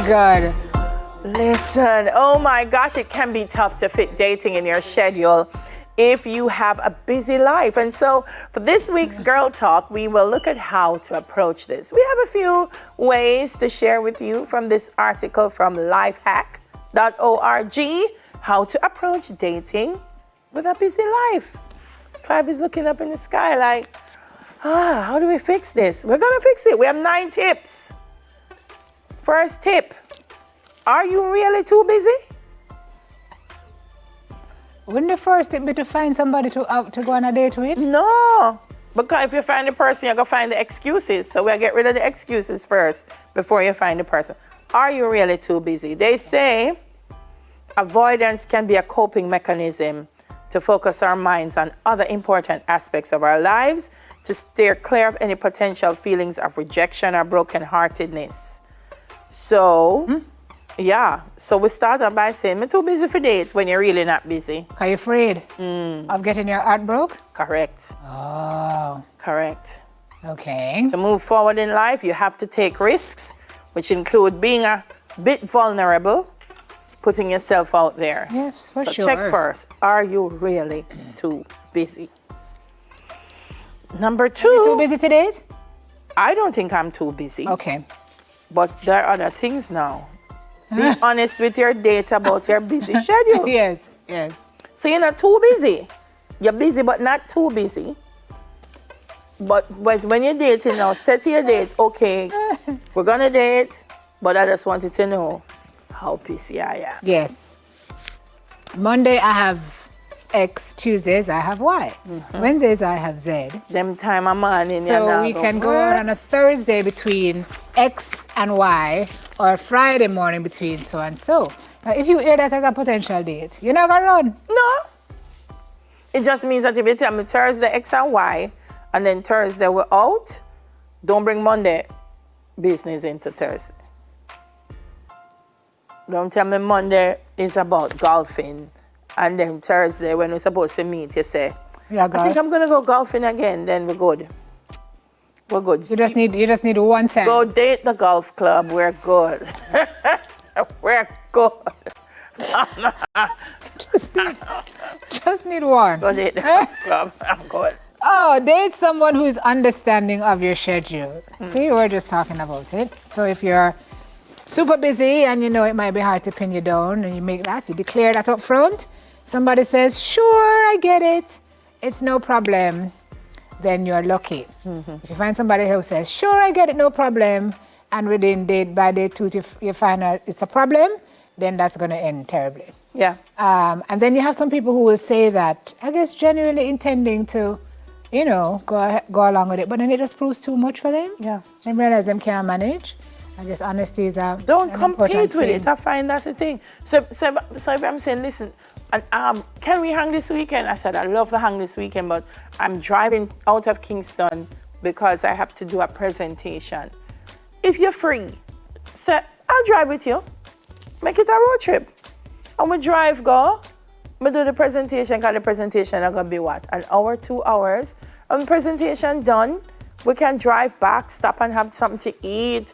God. Listen, oh my gosh, it can be tough to fit dating in your schedule if you have a busy life. And so for this week's Girl Talk, we will look at how to approach this. We have a few ways to share with you from this article from lifehack.org, how to approach dating with a busy life. Clive is looking up in the sky like, how do we fix this? We're gonna fix it. We have 9 tips. First tip, are you really too busy? Wouldn't the first tip be to find somebody to go on a date with? No, because if you find the person, you're gonna find the excuses. So we'll get rid of the excuses first before you find the person. Are you really too busy? They say avoidance can be a coping mechanism to focus our minds on other important aspects of our lives, to steer clear of any potential feelings of rejection or brokenheartedness. So, yeah. So we start off by saying, I'm too busy for dates when you're really not busy. Are you afraid of getting your heart broke? Correct. Oh. Correct. Okay. To move forward in life, you have to take risks, which include being a bit vulnerable, putting yourself out there. Yes, for so sure. Check first, are you really too busy? Number 2. Are you too busy to date? I don't think I'm too busy. Okay. But there are other things now. Be honest with your date about your busy schedule. Yes, yes. So you're not too busy. You're busy but not too busy. But when you're dating now, set your date, okay, we're gonna date, but I just wanted to know how busy I am. Yes. Monday I have X, Tuesdays I have Y. Wednesdays I have Z. Them time I'm on in So we can go out on a Thursday between X and Y, or Friday morning between so and so. Now, if you hear that as a potential date, you're not gonna run. No. It just means that if you tell me Thursday X and Y, and then Thursday we're out, don't bring Monday business into Thursday. Don't tell me Monday is about golfing, and then Thursday when we're supposed to meet, you say, I think I'm gonna go golfing again, then we're good. We're good. You just need one time. Go date the golf club, we're good. We're good. just need one. Go date the golf club, I'm good. Oh, date someone who is understanding of your schedule. See, we're just talking about it. So if you're super busy and you know it might be hard to pin you down, and you declare that up front. Somebody says, sure, I get it, it's no problem, then you're lucky. If you find somebody who says, sure, I get it, no problem, and by day 2 you find out it's a problem, then that's going to end terribly. Yeah. And then you have some people who will say that, I guess genuinely intending to, go along with it, but then it just proves too much for them. Yeah. They realize them can't manage. I guess honesty is a Don't compete with thing. it. I find that's the thing. So if I'm saying, listen, and can we hang this weekend? I said, I love to hang this weekend, but I'm driving out of Kingston because I have to do a presentation. If you're free, say, I'll drive with you. Make it a road trip. And we drive, we do the presentation, because the presentation is going to be what? An hour, 2 hours. And the presentation done, we can drive back, stop and have something to eat.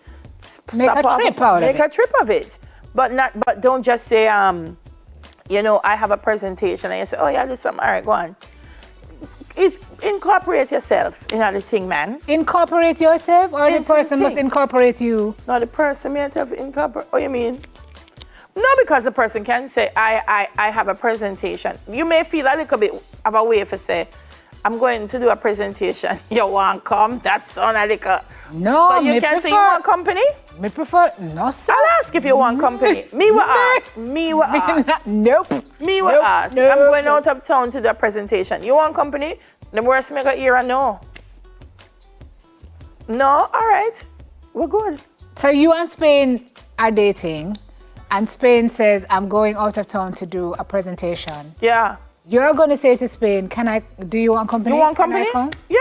Make a trip of it. But don't just say, I have a presentation, and you say, oh yeah, this something, all right, go on. Incorporate yourself in the thing, man. Incorporate yourself, or the person must incorporate you? No, the person may have to incorporate. What you mean? No, because the person can say, I have a presentation. You may feel a little bit of a way for say, I'm going to do a presentation. You want to come? That sounds a little... No, so you can say you want company? Me prefer... No, sir. I'll ask if you want company. Me will ask. Nope. Me will ask. I'm going out of town to do a presentation. You want company? The worst make a hear a no. No? All right. We're good. So you and Spain are dating, and Spain says, I'm going out of town to do a presentation. Yeah. You're going to say to Spain, do you want company? You want company? Yeah.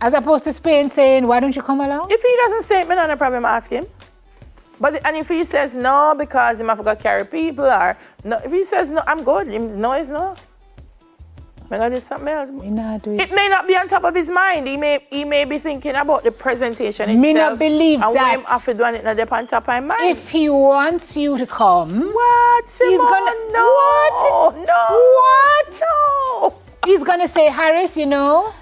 As opposed to Spain saying, why don't you come along? If he doesn't say it, me not a problem, ask him. And if he says no because he might forgot carry people, or no, if he says no, I'm good. No is no. I'm gonna do something else. Me not do it. It may not be on top of his mind. He may be thinking about the presentation itself. Me not believe and that. when him have to do it, not up on top of his mind. If he wants you to come, What? Simone? he's gonna No. what? No. What? No. He's gonna say, Harris, you know,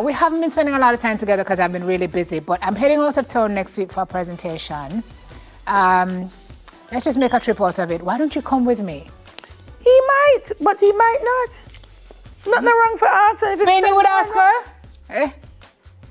we haven't been spending a lot of time together because I've been really busy, but I'm heading out of town next week for a presentation. Let's just make a trip out of it. Why don't you come with me? He might, but he might not. Nothing wrong for asking. Spain would ask her? Eh?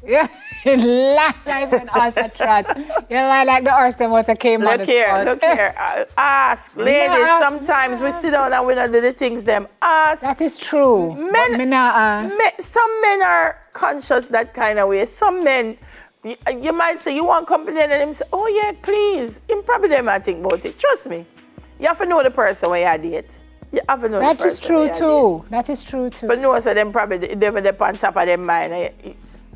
Yeah. Lie like an ass a trot. You lie like the horse them what came on the spot. Look here. Ask. Ladies, sometimes we sit down and we don't do the things them. Ask. That is true. Men, me not ask. some men are conscious that kind of way. Some men, you might say, you want company, and them say, oh yeah, please. In probably they might think about it. Trust me. You have to know the person when you date. You have to know that the person. Is true too. That is true too. But no, so them probably they on top of their mind.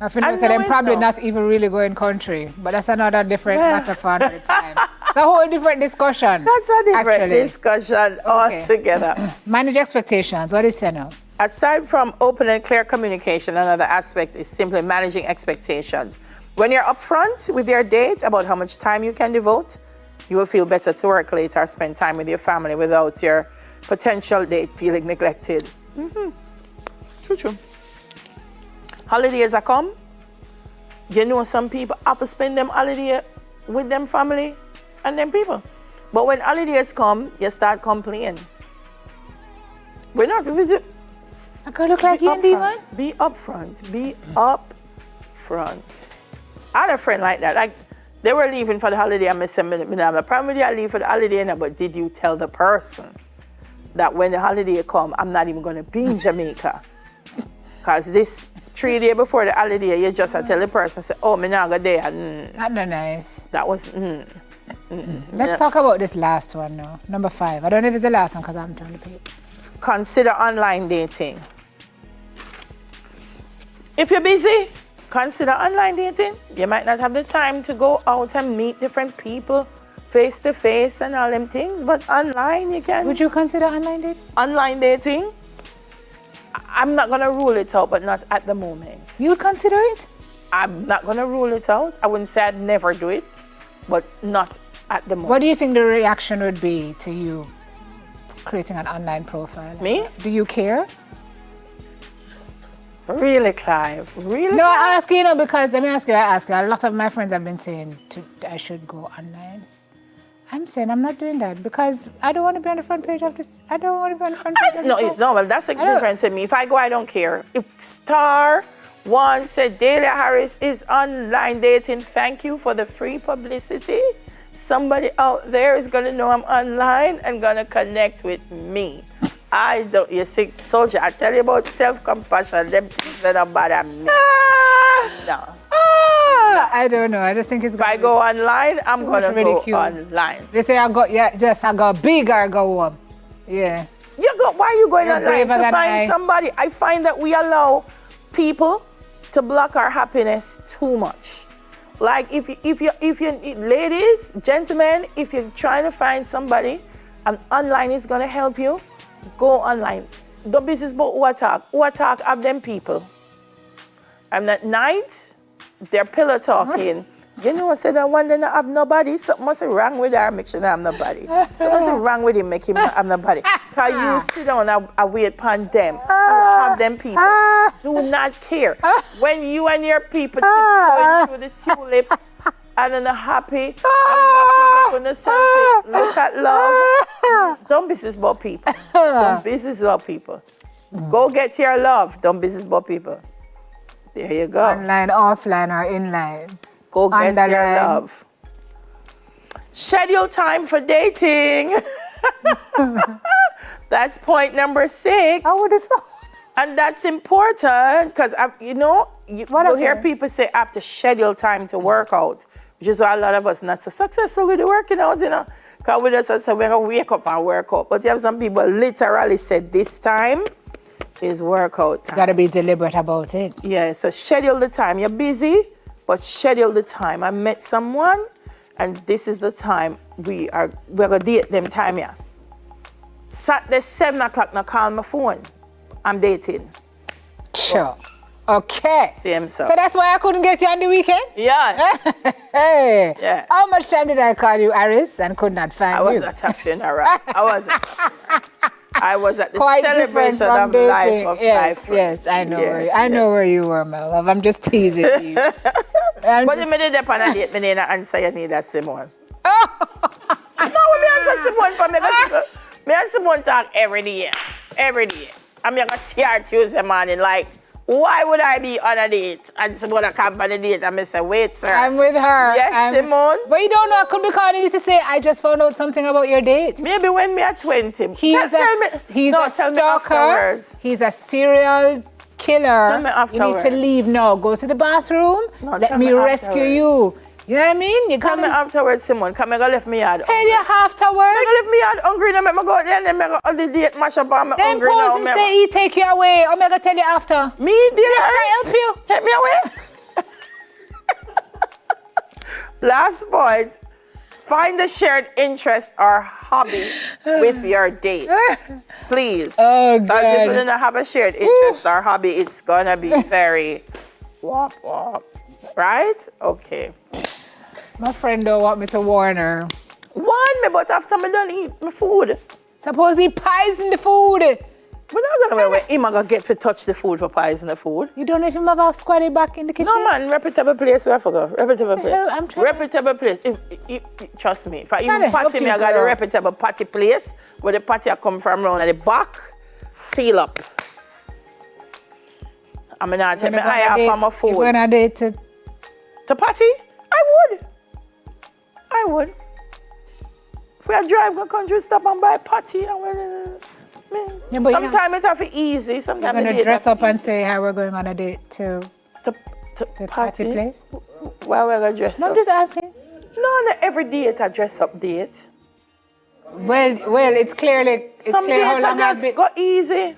I feel like them probably not even really going country, but that's another different matter for another time. It's a whole different discussion. That's a different discussion altogether. Manage expectations. What is it now? Aside from open and clear communication, another aspect is simply managing expectations. When you're upfront with your date about how much time you can devote, you will feel better to work later or spend time with your family without your potential date feeling neglected. True. Holidays are come. You know some people have to spend them holiday with them family and them people. But when holidays come, you start complaining. We're not. I could look like you and man. Be upfront. Be upfront. I had a friend like that. Like they were leaving for the holiday and I said, "Madam, probably I leave for the holiday now, but did you tell the person that when the holiday come, I'm not even gonna be in Jamaica? Cause this 3 days before the holiday, you just tell the person, say, oh, me not go there. That's not nice. That was, Let's talk about this last one now. Number 5. I don't know if it's the last one because I'm trying to pay. Consider online dating. If you're busy, consider online dating. You might not have the time to go out and meet different people face to face and all them things, but online you can. Would you consider online dating? Online dating? I'm not going to rule it out, but not at the moment. You would consider it? I'm not going to rule it out. I wouldn't say I'd never do it, but not at the moment. What do you think the reaction would be to you creating an online profile? Me? Do you care? Really, Clive? Really? No, I ask you, because let me ask you, a lot of my friends have been saying I should go online. I'm saying I'm not doing that because I don't want to be on the front page of this. I don't want to be on the front page of this. No, it's not. Well, that's the difference to me. If I go, I don't care. If Star One said Delia Harris is online dating, thank you for the free publicity. Somebody out there is going to know I'm online and going to connect with me. I don't, you see, soldier, I tell you about self-compassion, them things that don't bother me. No. I don't know. I just think it's going to be... If I go online, I'm going to go online. They say I go big or go up. Yeah. Why are you going online to find somebody? I find that we allow people to block our happiness too much. Like if you ladies, gentlemen, if you're trying to find somebody and online is going to help you, go online. Don't be this about who attack of them people. And at night, they're pillow talking. You know, I said that one day not have nobody. Something must be wrong with her, make sure not have nobody. Something must be wrong with him, make him not have nobody. Because you sit down and wait upon them. You have them people. Do not care. When you and your people keep going through the tulips and then the happy, and the sunset, look at love. Don't business about people. Don't business about people. Go get your love. Don't business about people. There you go. Online, offline, or inline. Go get your love. Schedule time for dating. That's point number 6. Oh, what is that? And that's important because, you'll hear people say I have to schedule time to work out, which is why a lot of us not so successful with the working out, Because we just say we're going to wake up and work out. But you have some people literally said this time is workout time. Got to be deliberate about it. Yeah, so schedule the time. You're busy, but schedule the time. I met someone, and this is the time we're going to date them time, yeah. Saturday, 7 o'clock, now call my phone. I'm dating. Sure. Okay. Same so. So that's why I couldn't get you on the weekend? Yeah. Hey. Yeah. How much time did I call you, Aris, and could not find you? I was at a funeral. I was at the Quite different celebration from of dating. life of my friend. Yes, I know. Yes, I know where you were, my love. I'm just teasing you. But if I did up on a date, I didn't answer you need a Simone. No, me answer Simone for me. Me and Simone talk every day. Every day. I'm going to see her Tuesday morning like, why would I be on a date? And Simone come on a date and I say, wait, sir. I'm with her. Yes, Simone. But you don't know, I could be calling you to say, I just found out something about your date. Maybe when me at 20. He's a stalker. He's a serial killer. Tell me afterwards. You need to leave now. Go to the bathroom. No, Let me rescue you. You know what I mean? You Tell me afterwards, Simone. Come and go left me yard. Tell you afterwards. I go left me yard hungry. Then I go out there and then I go on the date mash up and I'm hungry now. Then pause and say he take you away. I'm going to tell you after. Me, did I help you? Take me away. Last point. Find a shared interest or hobby with your date. Please. Oh, God. Because if you don't have a shared interest or hobby, it's going to be very wop wop. Right? Okay. My friend don't want me to warn her. Warn me, but after I done eat my food. Suppose he poisoned the food. We're not gonna where him gonna get to touch the food for poison the food. You don't know if him have a squatty back in the kitchen? No man, reputable place where I forgot. Reputable place. hell, I'm trying reputable place. If trust me. If I Trying even to help party me, you, I got a girl. reputable party place where the party I come from around at the back, seal up. I'm gonna take my eye off on my food. You're going on a date To party? I would. If we drive go country, stop and buy party and Yeah, but sometimes it's have to easy. Sometimes You're going to dress up and say how we're going on a date to to party place? Why we're gonna dress No, up? I'm just asking. No, not every date a dress up date. Well, it's clear Some dates how long I I've just been. go easy.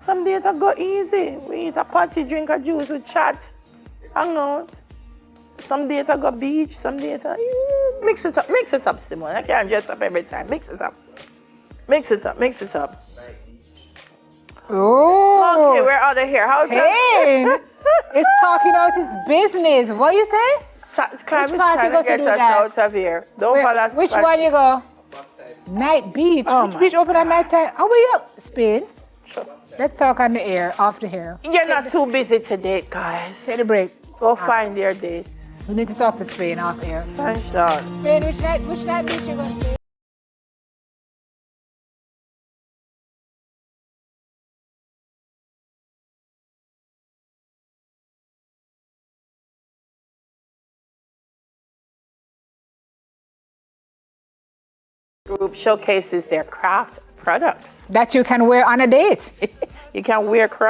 Some dates I go easy. We eat a party, drink a juice, we chat, hang out. Some days I go beach, some days I mix it up, Simone. I can't dress up every time. Mix it up. Oh. Okay, we're out of here. How's Hey, it's talking out his business. What you say? Clive is party trying go to to get do us that? out of here. Don't follow us. Which one you go? Night beach. Oh Which beach open at night time? How are you? Spain. Let's talk on the air, off the air. You're not too busy today, guys. Take a break. Go find your dates. We need to talk to Spain off air. Thanks, Sean. Spain, which night beach you going to? Group showcases their craft products. That you can wear on a date. You can wear craft.